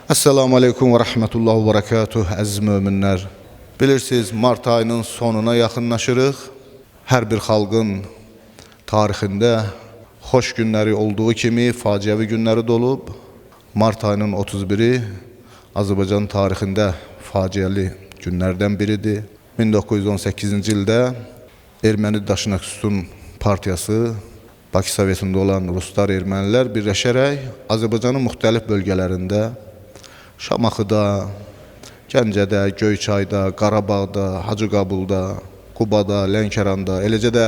Esselamu Aleyküm ve Rahmetullah ve Berekatuhu əziz möminlər. Bilirsiniz, Mart ayının sonuna yaxınlaşırıq. Hər bir xalqın tarixində xoş günləri olduğu kimi faciəvi günləri də olub. Mart ayının 31-i Azərbaycan tarixində faciəli günlərdən biridir. 1918-ci ildə Erməni Daşnaksusun partiyası, Bakı Sovetində olan Ruslar, Ermənilər birləşərək Azərbaycanın müxtəlif bölgələrində, Şamaxıda, Gəncədə, Göyçayda, Qarabağda, Hacıqabulda, Qubada, Lənkəranda, eləcə də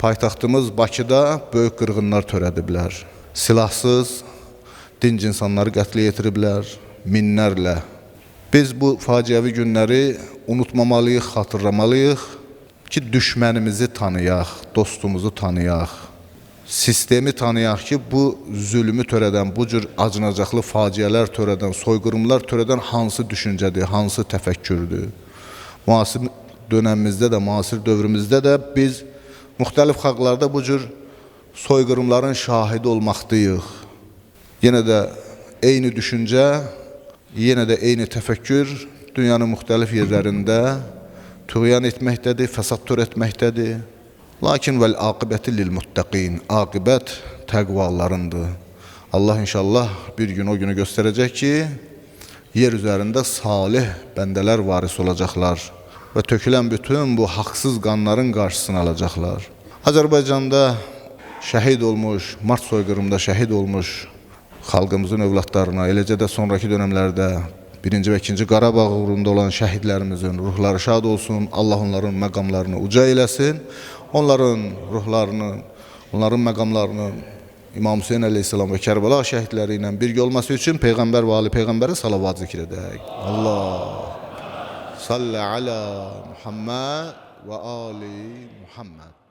paytaxtımız Bakıda böyük qırğınlar törədiblər. Silahsız, dinc insanları qətlə yetiriblər, minlərlə. Biz bu faciəvi günləri unutmamalıyıq, xatırlamalıyıq ki, düşmənimizi tanıyaq, dostumuzu tanıyaq. Sistemi tanıyaq ki, bu zülmü törədən, bu cür acınacaqlı faciələr törədən, soyqırımlar törədən hansı düşüncədir, hansı təfəkkürdür. Müasir dönəmimizdə də, müasir dövrümüzdə də biz müxtəlif xalqlarda bu cür soyqırımların şahidi olmaqdayıq. Yenə də eyni düşüncə, yenə də eyni təfəkkür dünyanın müxtəlif yerlərində tüğyan etməkdədir, fəsad törətməkdədir. Lakin vəl aqibəti lil muttaqin, aqibət təqvalarındır. Allah inşallah bir gün o günü göstərəcək ki, yer üzərində salih bəndələr varis olacaqlar və tökülən bütün bu haqsız qanların qarşısını alacaqlar. Azərbaycanda şəhid olmuş, Mart soyqırımında şəhid olmuş xalqımızın övladlarına, eləcə də sonraki dönəmlərdə 1-ci və 2-ci Qarabağ uğrunda olan şəhidlərimizin ruhları şad olsun, Allah onların məqamlarını uca eləsin. Onların ruhlarını, onların məqamlarını İmam Hüseyin əleyhissalam və Kərbəla şəhidləri ilə birgə olması üçün Peyğəmbər və Ali Peyğəmbərə salavat zikr edək. Allah salli ala Muhammed və Ali Muhammed.